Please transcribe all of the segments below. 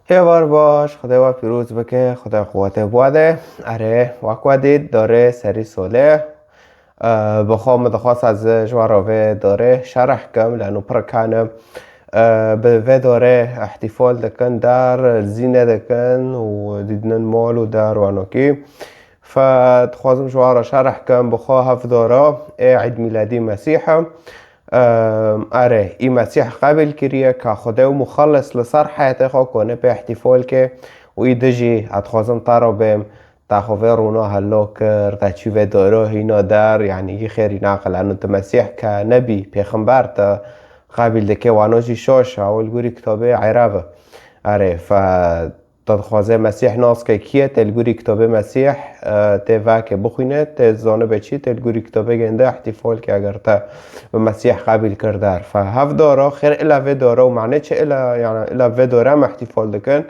یه بار باش خدا و پیروز بکه خدا قوت بوده. اره وقت داره سری ساله بخوام دخواست از جواراوه داره شرح کم لانه پرکانه به داره احتفال دکن در زینه دکن و دیدن مال و در وانوکی فتخوازم جوارا شرح کم بخواه هف داره عيد ميلادي مسيحة. اره ای مسیح قبل کریه که خدا و مخلص لسر حیاته خواه کنه به احتفال که و ای دجی اتخوازم تارا بیم تاخوه رونا هلو کرد تاچی و داره هینا در یعنی یه خیری ناقل انو تا مسیح که نبی پیغمبر تا قبل دکه وانوشی شاش اول گوری کتابه عربه. اره تخوازه مسیح ناس که کیه تلگوری کتابه مسیح تیوه که بخوینه تزانه بچی تلگوری کتابه گنده احتفال که اگر تا به مسیح قبیل کردار فهف داره خیر الوه داره و معنی چه الوه داره احتفال دکن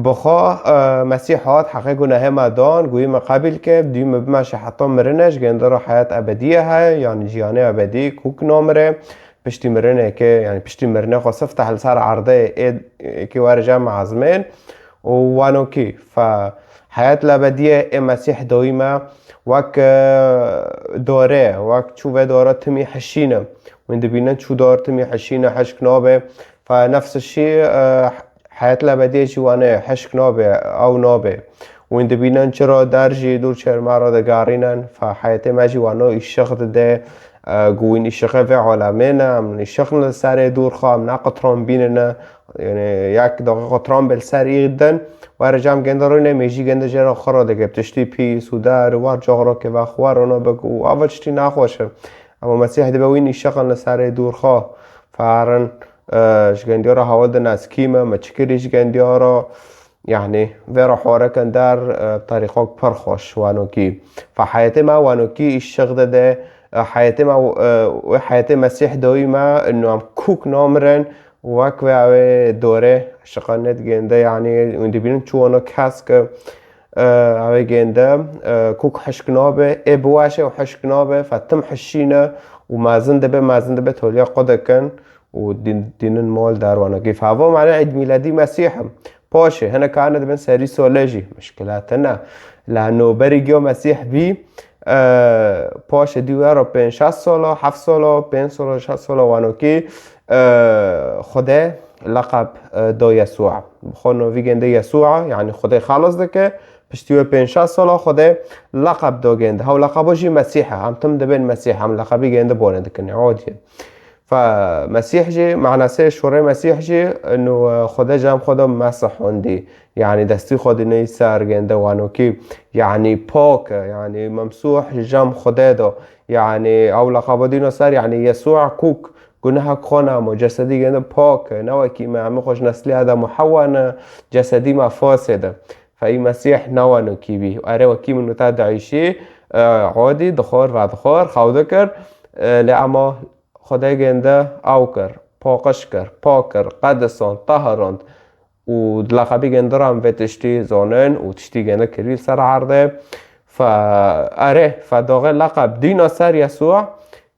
بخوا مسیحات حقیق گناه مدان گویی ما قبیل که دیوم بمشه حتی مرنش گنده را حیات ابدیه های یعنی جیانه ابدی کوک نامره پشتی مرنه که یعنی پشتی مرنه خواست تحل سر عرضه که وارد جمع عزمین وانو کی فحیات الابدیه مسیح دایما وک داره وک چوه داره تمی حشینه وين دبينا شو دار تمی حشینه حشک نابه فنفس الشيء حياة الأبدية جوانا حشك نابه أو نابه وين دبينا چرا درجي دور چر مرا دقارينا فحياة ما جوانا الشخص ده قوين الشخص في عالمنا من الشخص لسر دور خام نقطران بيننا يعني يك دقيقة قطران بالسر يغدن ورجام گندارونه میجی گنده جرا خرا دیگه بتشتی پیس و در و جاغرا که وخوار اونا بگو اول چتی نخواشه اما مسیح ده بوین الشخص لسر دور خواه فارن شگندیارا حوالد نسکیمه مچکری شگندیارا يعني فيرا حواركن دار بطريقة برخوش وانوكي فحياتي ما وانوكي الشغل ده حياتي ما وحياتي مسيح دايما انه هم كوك نامرن وكوي دوره شقانت جنده يعني وندبين شو انا كاسك اوي جنده كوك حشكنابه ابواشه وحشكنابه فتم حشينه ومازن به توليا قدكن ودين المال دار وانوكي فهو معنى عيد ميلادي مسيحهم باشه هنا كانت بين سري سولجي مشكلاتنا لانه بريجو مسيح بي باشه دیوارا 5-6 ساله 7 ساله 5 ساله 6 ساله وانوكي خدا لقب دا يسوع بخونو ويگنده يسوع يعني خدا خلاص دكه پشتیو 5-6 ساله خدا لقب دا گنده هاو لقبوشي مسيحه هم تم دبن مسيح هم لقبي گنده بونه دكني عاديه فمسيح جي معنى سه شوره مسيح جي انه خدا جام خدا مسح عندي يعني دستي خدا ني سر گنده وانو كي يعني پاک يعني ممسوح جام خدا دا يعني او لقب دينو سر يعني يسوع كوك گناه خانه ما جسدي گنده پاک نو كي ما خوش نسلي هذا محون جسدي ما فاسده فاي مسيح نوانو كي بي اره وكي منو تدعيشي عادي دخار و دخار خوده کر لعما خدا گنده او کر پاکش کر پاکر قدسان طهراند و لقبی گنده را هم و تشتی زانن و تشتی گنده کریل سر عرضه اره فداغه لقب دینا سر يسوع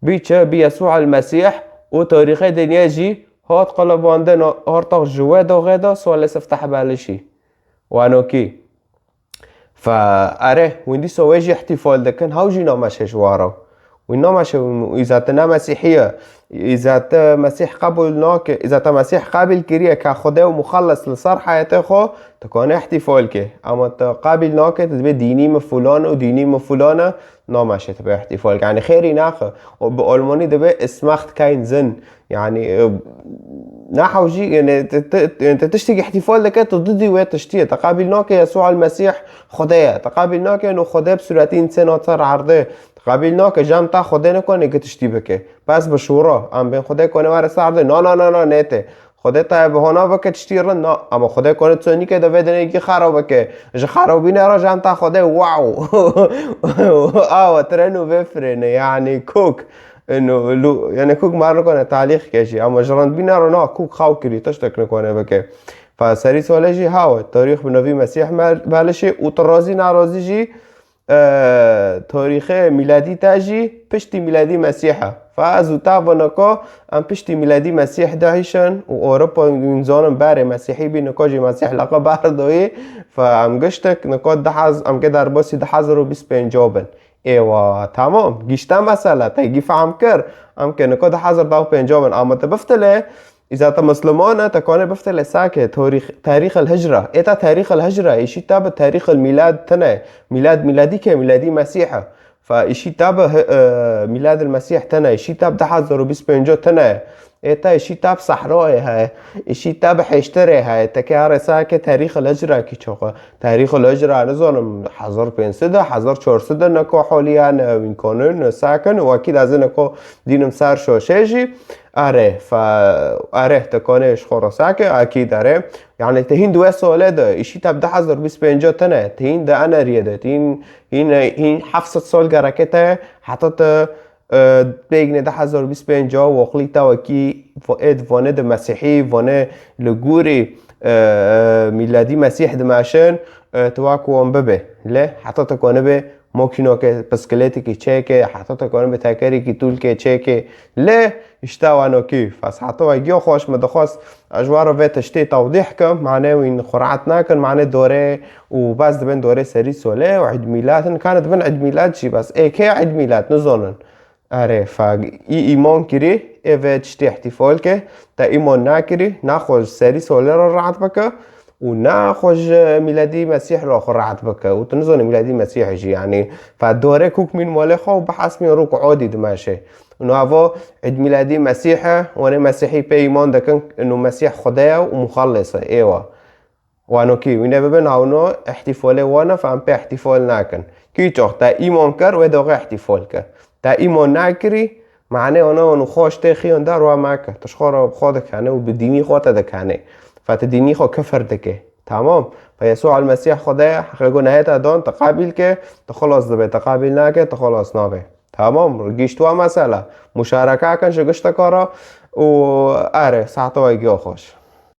بیچه بی يسوع المسيح و تاریخ دنیا جی هات قلبانده هارتاق جوه داغه دا سوال سفتح بالشی وانوکی فاره وندي سواجي احتفال دكن هاوجي نامش جوارا والنامش إذا مسيحية إذا مسيح قبلناك إذا مسيح قابل كريه كخدا ومخلص لصار حياته خو تكون احتفال كه أما قابلناك تبي ديني مفلان وديني مفلانة نامش تبي احتفال يعني خيري ناخ وبألماني تبي اسمخت كاين زن يعني نحوجي يعني انت تشتكي احتفال لك ضدي وتشتيه تقابلناك يسوع المسيح خدايا تقابلناك انه خدا بصورت انسان صار عرضه تقابلناك جامعه خدا نکنه که تشتی بکه پس به شورا ام بین خدا کنه ورس عرضه نه نته خدا تا بهانه بکه تشتی رن نه اما خدا کنه تونی که دویدنه کی خراب که اج خرابی نه را جامعه خدا واو ترنو بفرنه يعني كوك انه يعني كوك مار نکنه تعلیق کشی اما جراند بینا رو نه کوک خاو کری تشتک نکنه بکه فسری سوالجی هاو تاریخ بنوی مسیح بلشه و ترازی ناراضی جی تاریخ میلادی تاجی پشتی میلادی مسیحه فزوتا ونکا ام پشتی میلادی مسیح داعشن و اروپا انزانم بره مسیحی بی نکاجی مسیح لقا بردوی فام گشتک نکات دحز ام که در باسی 1025 بن ایوا تمام گشتا مسئله تيجي فهم كر ام که نکات 1025 بن اما تبفتله إذا تا مسلمانة تكون بفتل ساكة تاريخ الهجرة إيتا تاريخ الهجرة إيشي تابع تاريخ الميلاد تنا ميلادي كميلادي مسيحة فإيشي تابع ميلاد المسيح تنا إيشي تابع 1025 تنا إيتا إيشي تابع صحراء هاي إيشي تابع حيشتري هاي تكار ساكة تاريخ الهجرة كي شوقة تاريخ الهجرة نظام 1400 نكو حاليا من كونون ساكن وأكيد از نكو دينم سار شوشيجي آره تکانش خراسکه اكيد آره يعني تهين دو ساله ده ایشی تبدا 1025 تنه تهين ده انا ريده هين 700 سال گرکته حتی بيجني ده 1025 وقلي توكي فؤاد فاند مسيحي فاند لغوري ميلادي مسيح دماشن تواكو ببه لا حتی تکانه به ماكينه که بسكليتي كي تشيكي حتى تكون بتاكري كي طول كي تشيكي لا اشتاوانو كيف بس حتى ويجي خوش مدخص اجوار في تشتي توضيح كم معناه وين خرعتنا كان معناه دوره وبس بين دوره سري سوله وعيد ميلاد كانت بين عيد ميلاد شي بس اي كي عيد ميلاد نظنن اره فا ايمان كري اي تشتي احتفال كه تا ايمان ناكري ناخذ سري سوله رعت بك وناخذ ميلادي مسيح رو خرعت بك وتنظن ميلادي مسيح يجي يعني فالدوره كوك من مالخه وبحسب روك عادي دماشه انه هوا عيد ميلادي مسيحه وانا مسيحي بيمان دكن انه مسيح خدايا ومخلصه ايوه وانا كي وين ببن هاونو احتفال وانا فهم بي احتفال ناكن كي تشوخ تا ايمان كر ودوغ احتفال كر تا ايمان ناكري معناه انا خوش تخيون دار وماك تشخر بخودك يعني وبديني خاطرك يعني فتديني خو كفر دكه تمام فيسوع المسيح خدايا حقيقه نهايه دان تقابل که تخلص ده تقابل ناكه تخلص نابه تمام گشتوا مسئله مشارکه کن شگشت کارا و آره ساعت وایگی خوش